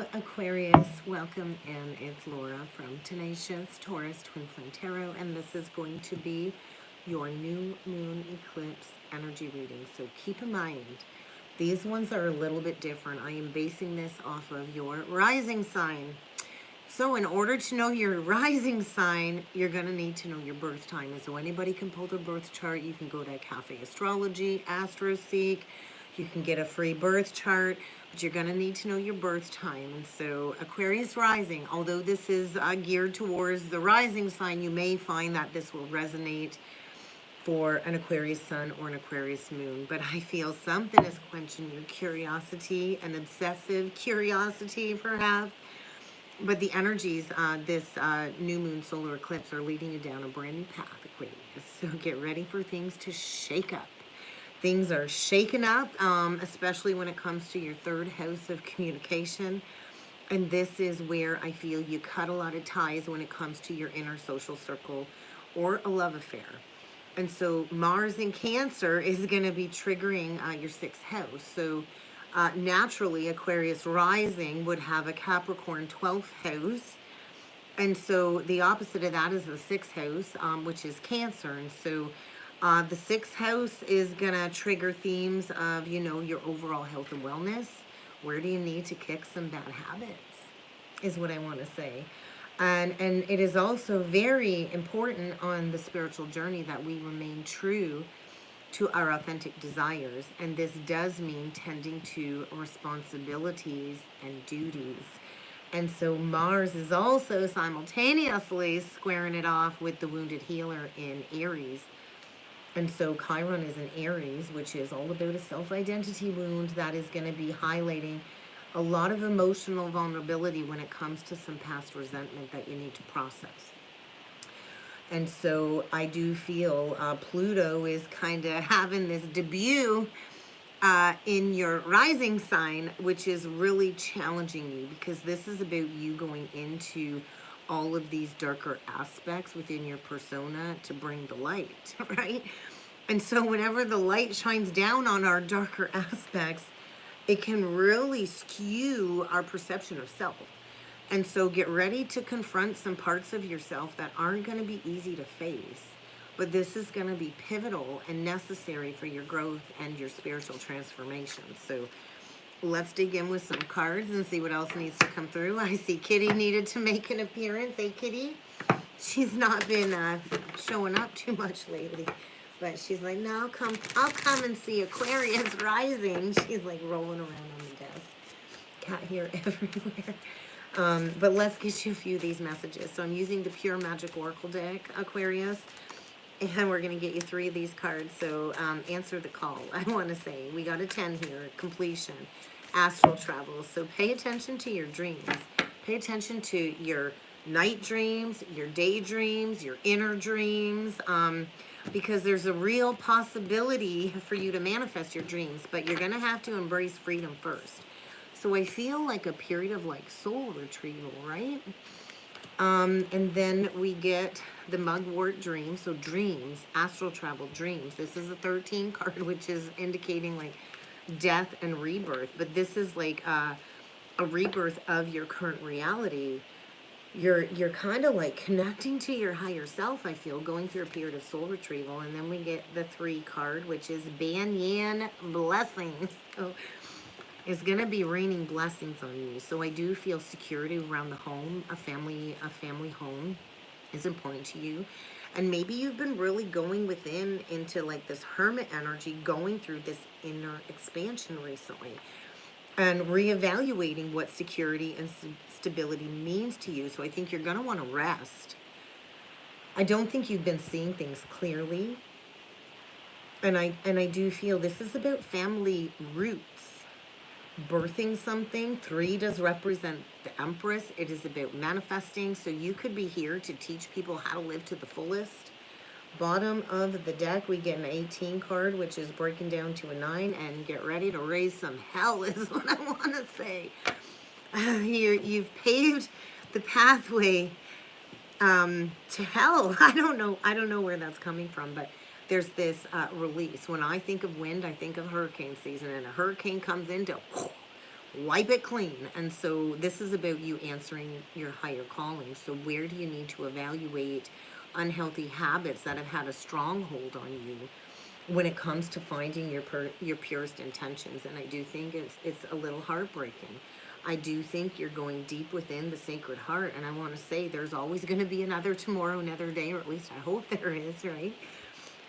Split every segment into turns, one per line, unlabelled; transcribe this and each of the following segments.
Hello, Aquarius. Welcome, and it's Laura from Tenacious Taurus Twin Flame Tarot, and this is going to be your new moon eclipse energy reading. So keep in mind, these ones are a little bit different. I am basing this off of your rising sign. So in order to know your rising sign, you're going to need to know your birth time. And so anybody can pull their birth chart. You can go to Cafe Astrology, AstroSeek. You can get a free birth chart, but you're going to need to know your birth time. And so Aquarius rising, although this is geared towards the rising sign, you may find that this will resonate for an Aquarius sun or an Aquarius moon. But I feel something is quenching your curiosity, an obsessive curiosity perhaps. But the energies, this new moon solar eclipse are leading you down a brand new path, Aquarius. So get ready for things to shake up. Things are shaken up, especially when it comes to your third house of communication. And this is where I feel you cut a lot of ties when it comes to your inner social circle or a love affair. And so Mars in Cancer is going to be triggering your sixth house. So naturally, Aquarius rising would have a Capricorn 12th house. And so the opposite of that is the sixth house, which is Cancer. And so the sixth house is going to trigger themes of, your overall health and wellness. Where do you need to kick some bad habits is what I want to say. And it is also very important on the spiritual journey that we remain true to our authentic desires. And this does mean tending to responsibilities and duties. And so Mars is also simultaneously squaring it off with the wounded healer in Aries. And so Chiron is in Aries, which is all about a self-identity wound that is going to be highlighting a lot of emotional vulnerability when it comes to some past resentment that you need to process. And so I do feel Pluto is kind of having this debut in your rising sign, which is really challenging you because this is about you going into all of these darker aspects within your persona to bring the light, right? And so whenever the light shines down on our darker aspects, it can really skew our perception of self. And so get ready to confront some parts of yourself that aren't going to be easy to face. But this is going to be pivotal and necessary for your growth and your spiritual transformation. So let's dig in with some cards and see what else needs to come through. I see Kitty needed to make an appearance. Hey, Kitty. She's not been showing up too much lately. But she's like, no, I'll come and see Aquarius rising. She's like rolling around on the desk. Cat hair everywhere. But let's get you a few of these messages. So I'm using the Pure Magic Oracle deck, Aquarius. And we're going to get you 3 of these cards. So answer the call. I want to say we got a 10 here. Completion. Astral travel. So pay attention to your dreams. Pay attention to your night dreams, your daydreams, your inner dreams. Because there's a real possibility for you to manifest your dreams. But you're going to have to embrace freedom first. So I feel like a period of like soul retrieval, right? And then we get the mugwort dream. So dreams, astral travel, dreams. This is a 13 card, which is indicating like death and rebirth. But this is like a rebirth of your current reality. You're kind of like connecting to your higher self, I feel, going through a period of soul retrieval. And then we get the 3 card, which is Banyan blessings. So it's going to be raining blessings on you. So I do feel security around the home. A family home is important to you. And maybe you've been really going within into like this hermit energy, going through this inner expansion recently. And reevaluating what security and stability means to you. So I think you're going to want to rest. I don't think you've been seeing things clearly. And I do feel this is about family roots. Birthing something. 3 does represent the Empress. It is about manifesting. So you could be here to teach people how to live to the fullest. Bottom of the deck, we get an 18 card, which is breaking down to a 9. And get ready to raise some hell is what I want to say. You've paved the pathway to hell. I don't know where that's coming from, but there's this release. When I think of wind, I think of hurricane season, and a hurricane comes in to wipe it clean. And so this is about you answering your higher calling. So where do you need to evaluate unhealthy habits that have had a stronghold on you when it comes to finding your purest intentions? And I do think it's a little heartbreaking. I do think you're going deep within the Sacred Heart, and I want to say there's always going to be another tomorrow, another day, or at least I hope there is, right?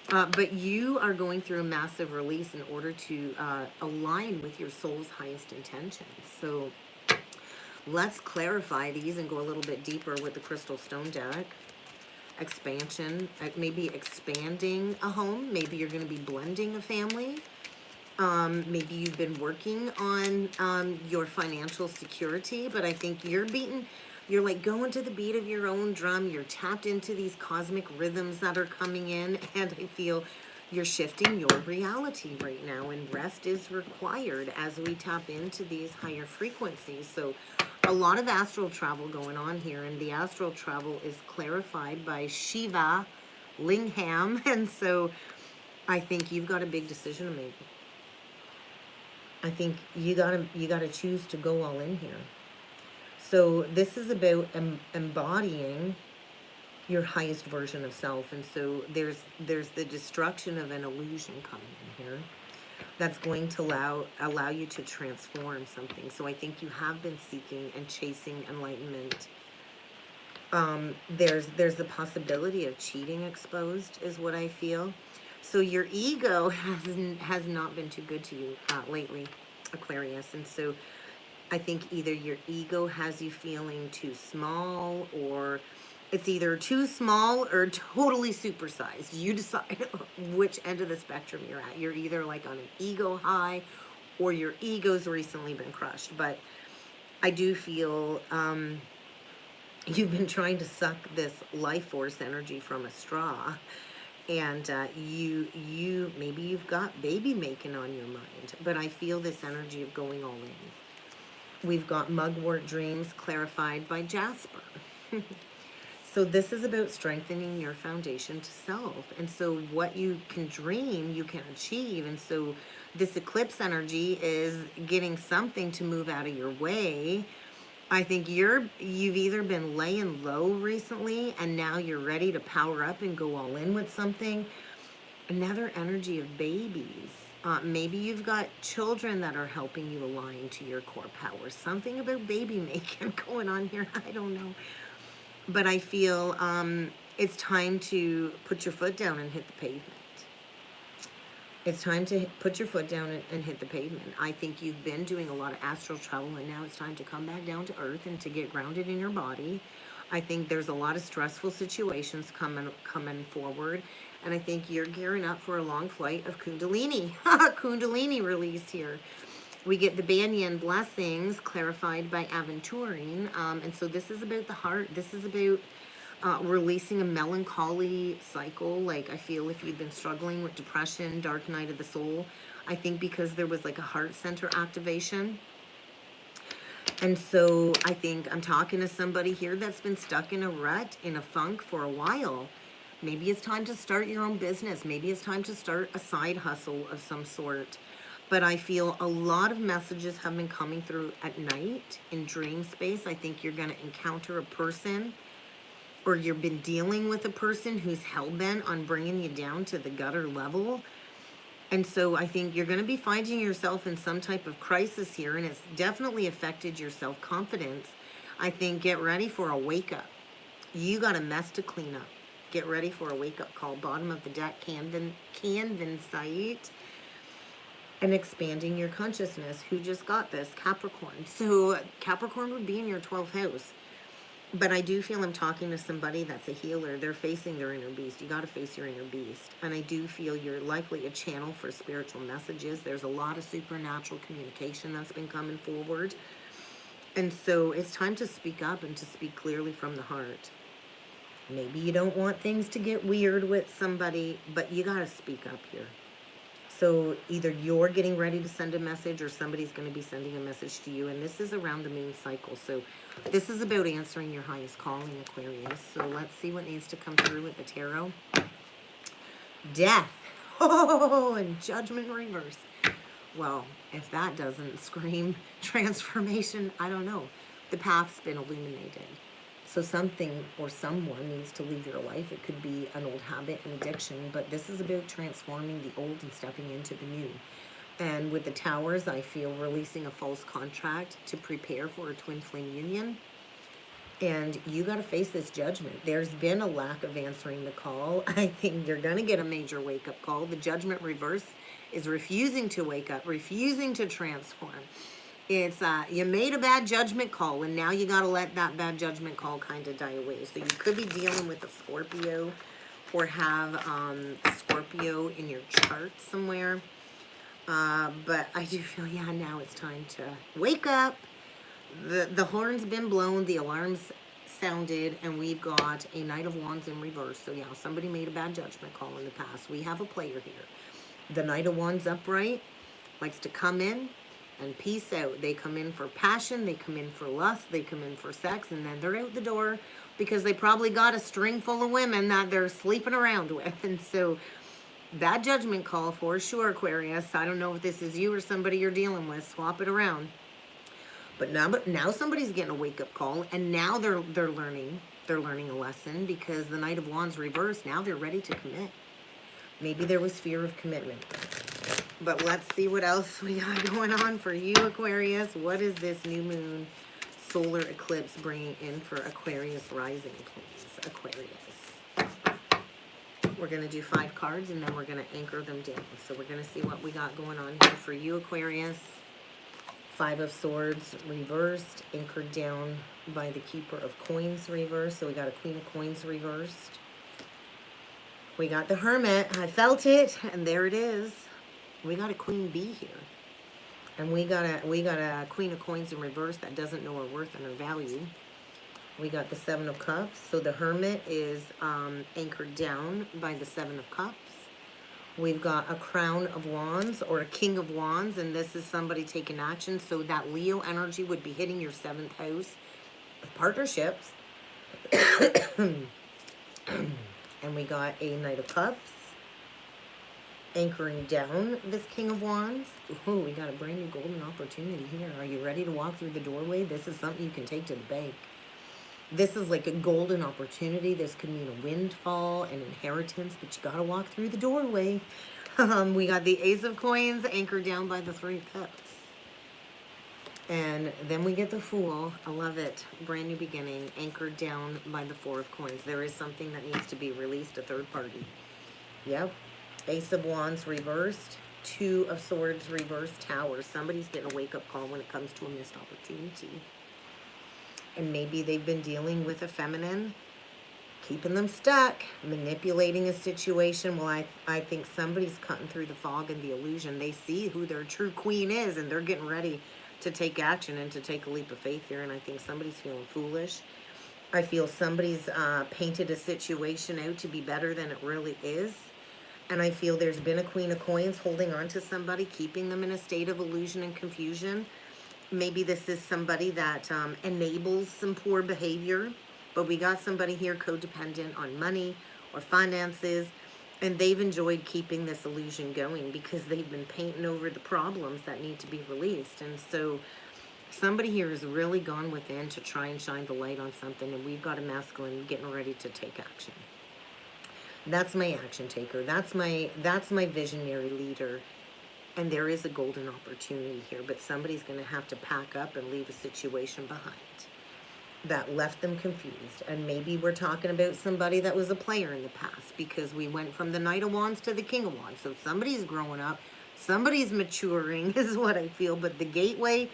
But you are going through a massive release in order to align with your soul's highest intentions. So let's clarify these and go a little bit deeper with the Crystal Stone deck. Expansion, maybe expanding a home. Maybe you're going to be blending a family. Maybe you've been working on your financial security, but I think you're like going to the beat of your own drum. You're tapped into these cosmic rhythms that are coming in, and I feel you're shifting your reality right now, and rest is required as we tap into these higher frequencies. So a lot of astral travel going on here, and the astral travel is clarified by Shiva Lingham, and so I think you've got a big decision to make. I think you gotta choose to go all in here. So this is about embodying your highest version of self, and so there's the destruction of an illusion coming in here that's going to allow you to transform something. So I think you have been seeking and chasing enlightenment. There's the possibility of cheating exposed, is what I feel. So your ego has not been too good to you lately, Aquarius. And so I think either your ego has you feeling too small, or it's either too small or totally supersized. You decide which end of the spectrum you're at. You're either like on an ego high, or your ego's recently been crushed. But I do feel you've been trying to suck this life force energy from a straw. And maybe you've got baby making on your mind, but I feel this energy of going all in. We've got mugwort dreams clarified by Jasper. So this is about strengthening your foundation to self. And so what you can dream, you can achieve. And so this eclipse energy is getting something to move out of your way. I think you've either been laying low recently, and now you're ready to power up and go all in with something. Another energy of babies. Maybe you've got children that are helping you align to your core power. Something about baby making going on here. I don't know. But I feel it's time to put your foot down and hit the pavement. It's time to put your foot down and hit the pavement. I think you've been doing a lot of astral travel, and now it's time to come back down to earth and to get grounded in your body. I think there's a lot of stressful situations coming forward, and I think you're gearing up for a long flight of Kundalini. Kundalini release here. We get the Banyan blessings clarified by Aventuring, and so this is about the heart. This is about releasing a melancholy cycle. Like, I feel if you've been struggling with depression, dark night of the soul, I think because there was like a heart center activation. And so I think I'm talking to somebody here that's been stuck in a rut, in a funk for a while. Maybe it's time to start your own business. Maybe it's time to start a side hustle of some sort. But I feel a lot of messages have been coming through at night in dream space. I think you're going to encounter a person, or you've been dealing with a person who's hell-bent on bringing you down to the gutter level. And so I think you're going to be finding yourself in some type of crisis here, and it's definitely affected your self-confidence. I think get ready for a wake-up. You got a mess to clean up. Get ready for a wake-up call. Bottom of the deck, Canvan site. And expanding your consciousness. Who just got this? Capricorn. So Capricorn would be in your 12th house. But I do feel I'm talking to somebody that's a healer. They're facing their inner beast. You got to face your inner beast. And I do feel you're likely a channel for spiritual messages. There's a lot of supernatural communication that's been coming forward. And so it's time to speak up and to speak clearly from the heart. Maybe you don't want things to get weird with somebody, but you got to speak up here. So either you're getting ready to send a message, or somebody's going to be sending a message to you. And this is around the moon cycle. So this is about answering your highest calling, Aquarius. So let's see what needs to come through with the tarot. Death. Oh, and judgment reverse. Well, if that doesn't scream transformation, I don't know. The path's been illuminated. So something or someone needs to leave your life. It could be an old habit, an addiction, but this is about transforming the old and stepping into the new. And with the towers, I feel releasing a false contract to prepare for a twin flame union. And you got to face this judgment. There's been a lack of answering the call. I think you're going to get a major wake-up call. The judgment reverse is refusing to wake up, refusing to transform. It's you made a bad judgment call, and now you got to let that bad judgment call kind of die away. So you could be dealing with a Scorpio or have Scorpio in your chart somewhere. But I do feel, yeah, now it's time to wake up. The horn's been blown, the alarm's sounded, and we've got a Knight of Wands in reverse. So yeah, somebody made a bad judgment call in the past. We have a player here. The Knight of Wands upright likes to come in and peace out. They come in for passion, they come in for lust, they come in for sex, and then they're out the door because they probably got a string full of women that they're sleeping around with. And so bad judgment call for sure, Aquarius. I don't know if this is you or somebody you're dealing with. Swap it around. But now somebody's getting a wake-up call, and now they're learning a lesson because the Knight of Wands reversed. Now they're ready to commit. Maybe there was fear of commitment. But let's see what else we got going on for you, Aquarius. What is this new moon solar eclipse bringing in for Aquarius rising, please? Aquarius. We're going to do 5 cards, and then we're going to anchor them down. So we're going to see what we got going on here for you, Aquarius. 5 of Swords reversed, anchored down by the Keeper of Coins reversed. So we got a Queen of Coins reversed. We got the Hermit. I felt it, and there it is. We got a Queen Bee here. And we got a Queen of Coins in reverse that doesn't know her worth and her value. We got the 7 of Cups. So the Hermit is anchored down by the 7 of Cups. We've got a Crown of Wands or a King of Wands, and this is somebody taking action. So that Leo energy would be hitting your 7th house of partnerships. And we got a Knight of Cups anchoring down this King of Wands. Oh, we got a brand new golden opportunity here. Are you ready to walk through the doorway? This is something you can take to the bank. This is like a golden opportunity. This could mean a windfall, an inheritance, but you got to walk through the doorway. We got the Ace of Coins anchored down by the 3 of Cups. And then we get the Fool. I love it. Brand new beginning, anchored down by the 4 of Coins. There is something that needs to be released, a third party. Yep. Ace of Wands reversed. 2 of Swords reversed, Tower. Somebody's getting a wake-up call when it comes to a missed opportunity. And maybe they've been dealing with a feminine, keeping them stuck, manipulating a situation. Well, I think somebody's cutting through the fog and the illusion. They see who their true queen is, and they're getting ready to take action and to take a leap of faith here. And I think somebody's feeling foolish. I feel somebody's painted a situation out to be better than it really is. And I feel there's been a Queen of Coins holding on to somebody, keeping them in a state of illusion and confusion. Maybe this is somebody that enables some poor behavior, but we got somebody here codependent on money or finances, and they've enjoyed keeping this illusion going because they've been painting over the problems that need to be released. And so somebody here has really gone within to try and shine the light on something, and we've got a masculine getting ready to take action. That's my action taker. That's my visionary leader. And there is a golden opportunity here, but somebody's going to have to pack up and leave a situation behind that left them confused. And maybe we're talking about somebody that was a player in the past, because we went from the Knight of Wands to the King of Wands. So somebody's growing up, somebody's maturing is what I feel, but the gateway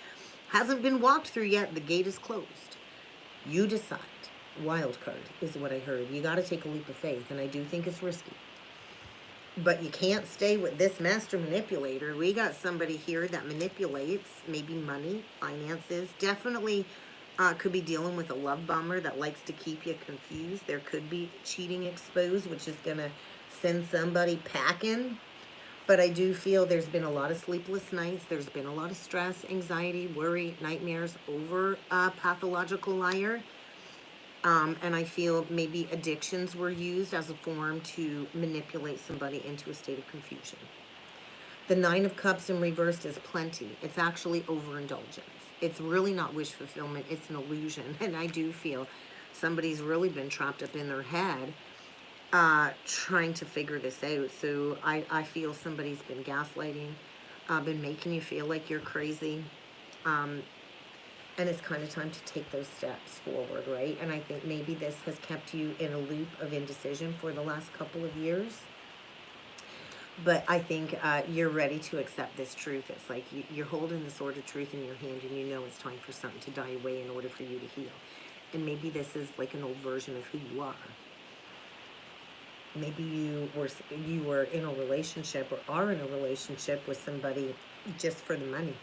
hasn't been walked through yet. The gate is closed. You decide. Wild card is what I heard. You got to take a leap of faith, and I do think it's risky. But you can't stay with this master manipulator. We got somebody here that manipulates maybe money, finances. Definitely could be dealing with a love bomber that likes to keep you confused. There could be cheating exposed, which is going to send somebody packing. But I do feel there's been a lot of sleepless nights. There's been a lot of stress, anxiety, worry, nightmares over a pathological liar. And I feel maybe addictions were used as a form to manipulate somebody into a state of confusion. The Nine of Cups in reversed is plenty. It's actually overindulgence. It's really not wish fulfillment. It's an illusion. And I do feel somebody's really been trapped up in their head trying to figure this out. So I feel somebody's been gaslighting, been making you feel like you're crazy. And it's kind of time to take those steps forward, right? And I think maybe this has kept you in a loop of indecision for the last couple of years. But I think you're ready to accept this truth. It's like you're holding the sword of truth in your hand, and you know it's time for something to die away in order for you to heal. And maybe this is like an old version of who you are. Maybe you were in a relationship or are in a relationship with somebody just for the money.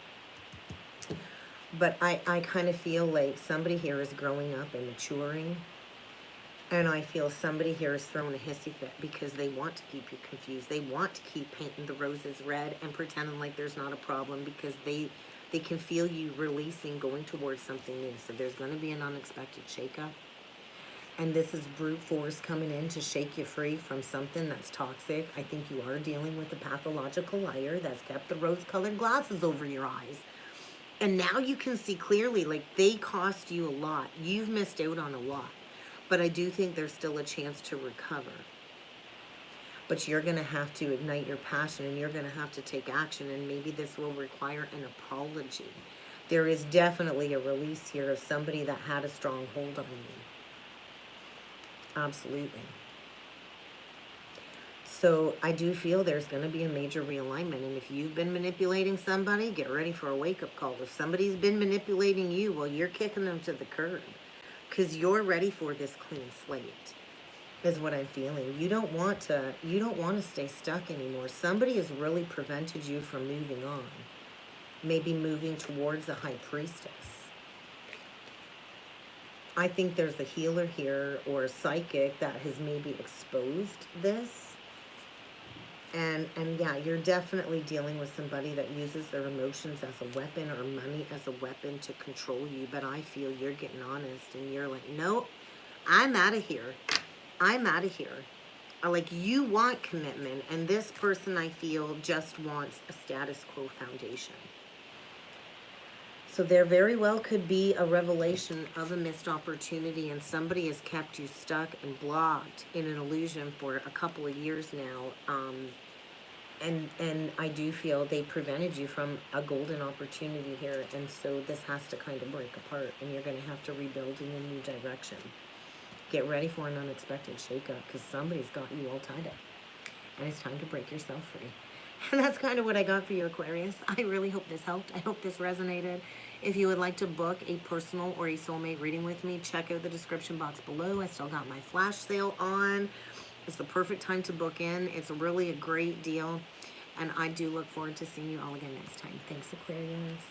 But I kind of feel like somebody here is growing up and maturing. And I feel somebody here is throwing a hissy fit because they want to keep you confused. They want to keep painting the roses red and pretending like there's not a problem because they can feel you releasing, going towards something new. So there's going to be an unexpected shakeup. And this is brute force coming in to shake you free from something that's toxic. I think you are dealing with a pathological liar that's kept the rose-colored glasses over your eyes. And now you can see clearly, like, they cost you a lot. You've missed out on a lot. But I do think there's still a chance to recover. But you're going to have to ignite your passion, and you're going to have to take action, and maybe this will require an apology. There is definitely a release here of somebody that had a strong hold on you. Absolutely. So I do feel there's going to be a major realignment. And if you've been manipulating somebody, get ready for a wake-up call. If somebody's been manipulating you, well, you're kicking them to the curb. Because you're ready for this clean slate, is what I'm feeling. You don't want to stay stuck anymore. Somebody has really prevented you from moving on. Maybe moving towards a high priestess. I think there's a healer here or a psychic that has maybe exposed this. And yeah, you're definitely dealing with somebody that uses their emotions as a weapon or money as a weapon to control you. But I feel you're getting honest and you're like, no, I'm out of here. I'm out of here. Like, you want commitment, and this person, I feel, just wants a status quo foundation. So there very well could be a revelation of a missed opportunity, and somebody has kept you stuck and blocked in an illusion for a couple of years now. And I do feel they prevented you from a golden opportunity here, and so this has to kind of break apart, and you're going to have to rebuild in a new direction. Get ready for an unexpected shakeup, because somebody's got you all tied up, and it's time to break yourself free. And that's kind of what I got for you, Aquarius. I really hope this helped. I hope this resonated. If you would like to book a personal or a soulmate reading with me, check out the description box below. I still got my flash sale on. It's the perfect time to book in. It's really a great deal. And I do look forward to seeing you all again next time. Thanks, Aquarius.